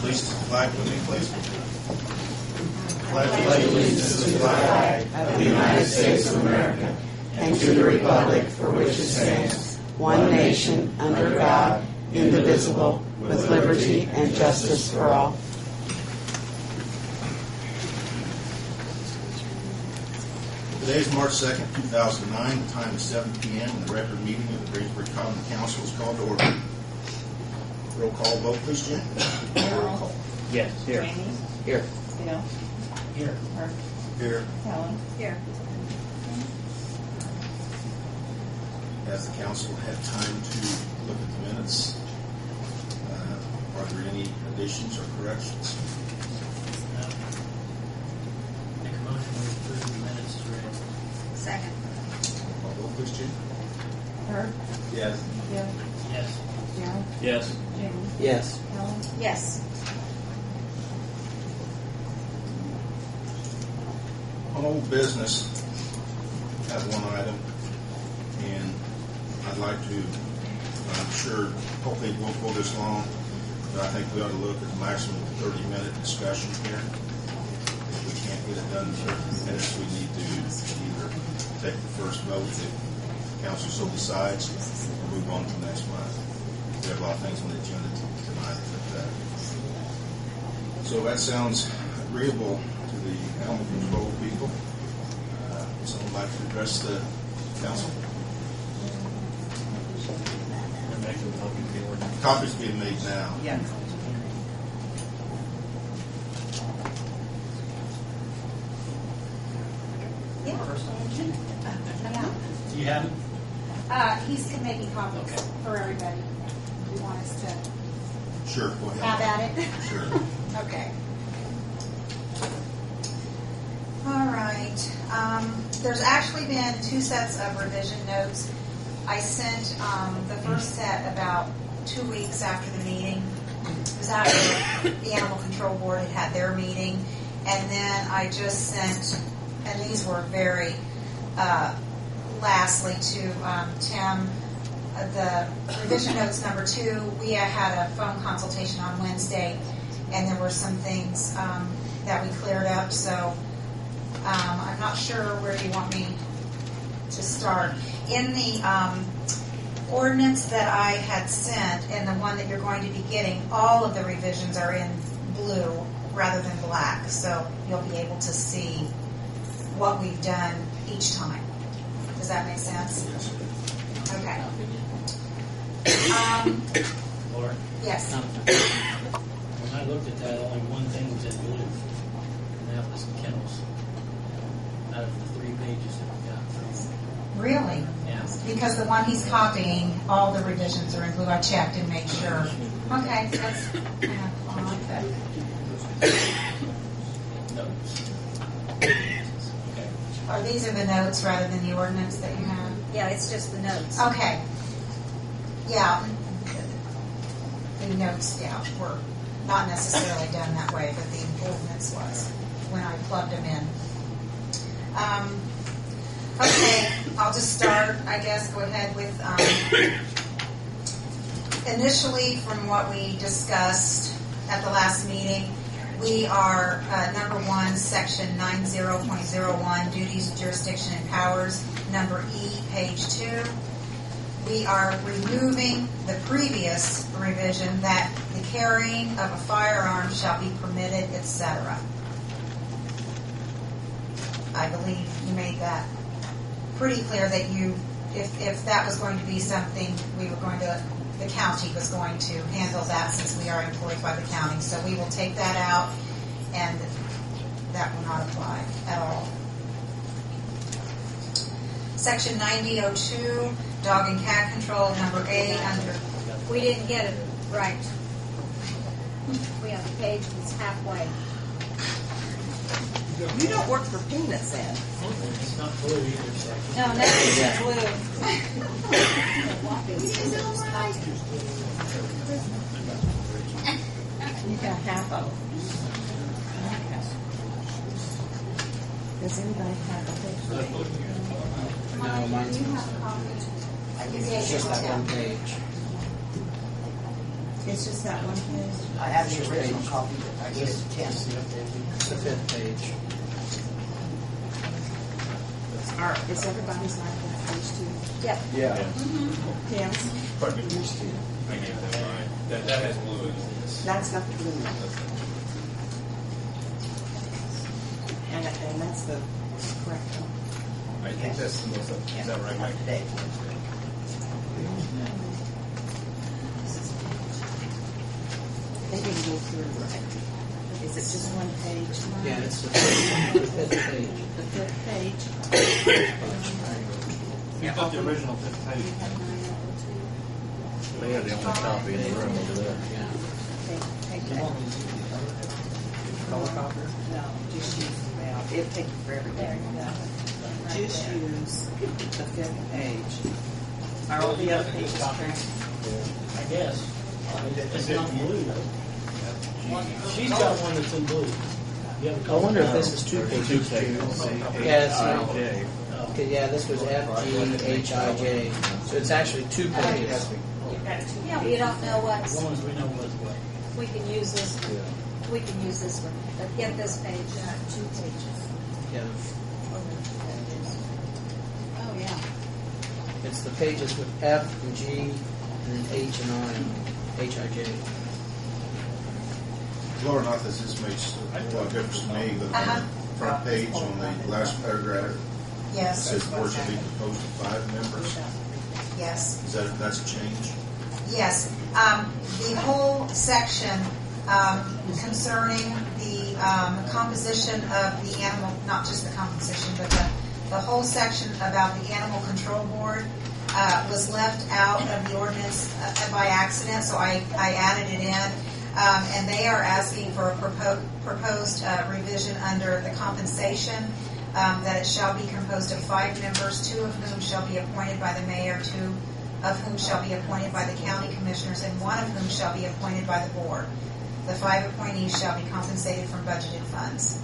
allegiance to the flag with me, please. pledge allegiance to the flag of the United States of America and to the republic for which it stands, one nation, under God, indivisible, with liberty and justice for all. Today is March 2nd, 2009. The time is 7 p.m. and the regular meeting of the Greensburg Common Council is called to order. Roll call vote, please, Jim. Roll call. Yes, here. Jamie? Here. Bill? Here. Herb? Here. Helen? Here. Has the council had time to look at the minutes? Are there any additions or corrections? Make a motion to approve the minutes as read. Second. Roll call vote, please, Jim. Herb? Yes. Bill? Yes. Darren? Yes. Jamie? Yes. Helen? Yes. On old business, I have one item, and I'd like to, I'm sure, hopefully it won't go this long, but I think we ought to look at the maximum of 30-minute discussion here. If we can't get it done in 30 minutes, we need to either take the first vote if council so decides, or move on to the next one. We have a lot of things on the agenda tonight. So that sounds agreeable to the animal control people. Someone like to address the council? Copies being made now. Yeah. You have it? He's making copies for everybody. You want us to Sure, go ahead. have at it? Sure. Okay. All right. There's actually been 2 sets of revision notes. I sent the first set about 2 weeks after the meeting. It was after the Animal Control Board had their meeting. And then I just sent, and these were very, lastly to Tim, the revision notes number 2. We had a phone consultation on Wednesday, and there were some things that we cleared up. So I'm not sure where you want me to start. In the ordinance that I had sent, and the one that you're going to be getting, all of the revisions are in blue rather than black, so you'll be able to see what we've done each time. Does that make sense? Yes. Okay. Laura? Yes. When I looked at that, only one thing was in blue, and that was the kennels. Out of the 3 pages that we got through. Really? Yeah. Because the one he's copying, all the revisions are in blue. I checked and made sure. Okay, that's odd. Notes. Okay. These are the notes rather than the ordinance that you have? Yeah, it's just the notes. Okay. Yeah. The notes, were not necessarily done that way, but the ordinance was when I plugged them in. Okay, I'll just start, I guess, go ahead with, initially from what we discussed at the last meeting, we are, number 1, section 90.01, duties, jurisdiction, and powers, number E, page 2. We are removing the previous revision that the carrying of a firearm shall be permitted, etc. I believe you made that pretty clear that if that was going to be something the county was going to handle that since we are employed by the county. So we will take that out and that will not apply at all. Section 90.02, dog and cat control, number A, under... We didn't get it right. We have the page that's halfway. You don't work for peanuts, then. It's not blue either, so. No, that's blue. You got half of them. Does anybody have a picture? No, mine's Do you have a copy? it's just that one page. It's just that one page. I have the original copy, but I gave it to Tim. It's the fifth page. Or is everybody's like that, page two? Yep. Yeah. Tim's? Yours too. I get that right. That has blue in this. That's got the blue one. And that's the correct one. I think that's the most, is that right, Mike? Today. They didn't go through it right. Is it just one page? Yeah, it's the fifth page. The fifth page. I thought the original fifth We page. have 902. They are the only copy in the room over there. Yeah. Take that. Color copy? No, just use, well, it'll take you forever. There you go. Just use the fifth page. Are all the other pages correct? I guess. It's not blue though. She's got one that's in blue. You have a I color wonder if copy? this is two pages. Two pages. Yeah, it's not. J. Oh. Okay, yeah, this was F, G, H, I, J. So it's actually 2 pages. Yeah, but you don't know As what's, long as we know what's what. we can use this, we can use this one, but get this page. 2 pages. Yeah, Oh, yeah. it's the pages with F and G and then H and I and H, I, J. Laura, not that this makes a whole lot of difference to me, but on the front page, on the last paragraph, it Yes. says the board should be composed of 5 members. Yes. That's a change? Yes, the whole section concerning the composition of the animal, not just the composition, but the whole section about the animal control board was left out of the ordinance by accident, so I added it in. And they are asking for a proposed revision under the compensation, that it shall be composed of 5 members, 2 of whom shall be appointed by the mayor, 2 of whom shall be appointed by the county commissioners, and 1 of whom shall be appointed by the board. The 5 appointees shall be compensated from budgeted funds.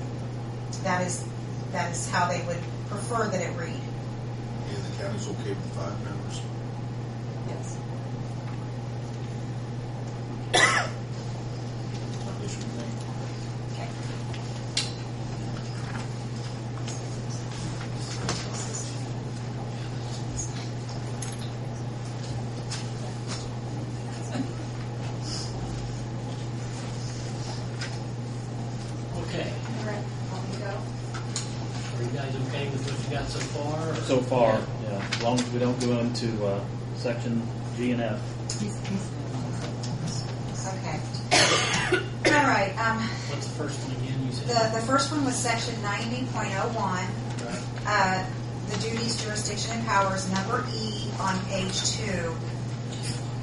That is how they would prefer that it read. And the county's okay with 5 members? Yes. Okay. Okay. All right, on we go. Are you guys okay with what you got so far? or- So far, yeah, as long as we don't go into section G and F. Okay. All right, What's the first one again you said? the first one was section 90.01. Right. The duties, jurisdiction, and powers, number E on page 2.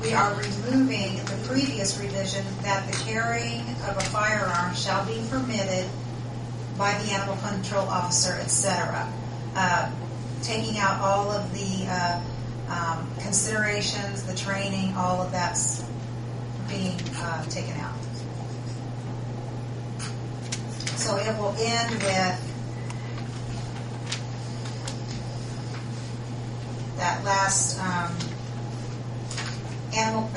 We are removing the previous revision that the carrying of a firearm shall be permitted by the animal control officer, etc. Taking out all of the considerations, the training, all of that's being taken out. So it will end with that last animal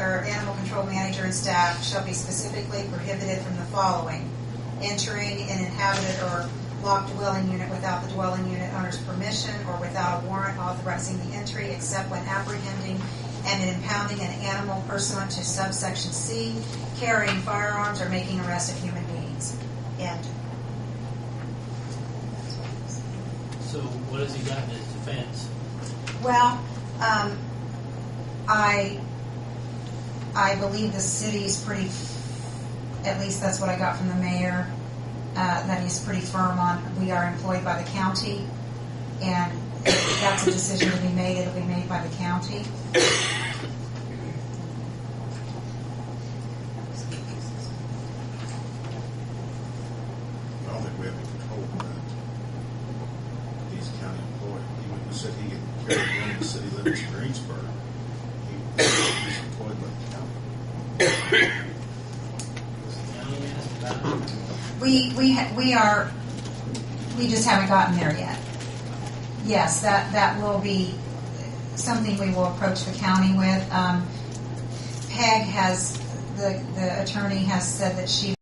control manager and staff shall be specifically prohibited from the following: entering an inhabited or locked dwelling unit without the dwelling unit owner's permission or without a warrant authorizing the entry, except when apprehending and impounding an animal pursuant to subsection C, carrying firearms, or making arrests of human beings. End. So what has he got in his defense? Well, I believe the city's pretty, at least that's what I got from the mayor, that he's pretty firm on, we are employed by the county, and if that's a decision to be made, it'll be made by the county. I don't think we have any control over that. He's a county employee. We said he could carry a gun in the city limits of Greensburg. He's employed by the county. Was the county asked about it? We just haven't gotten there yet. Yes, that will be something we will approach the county with. PEG has the attorney has said that she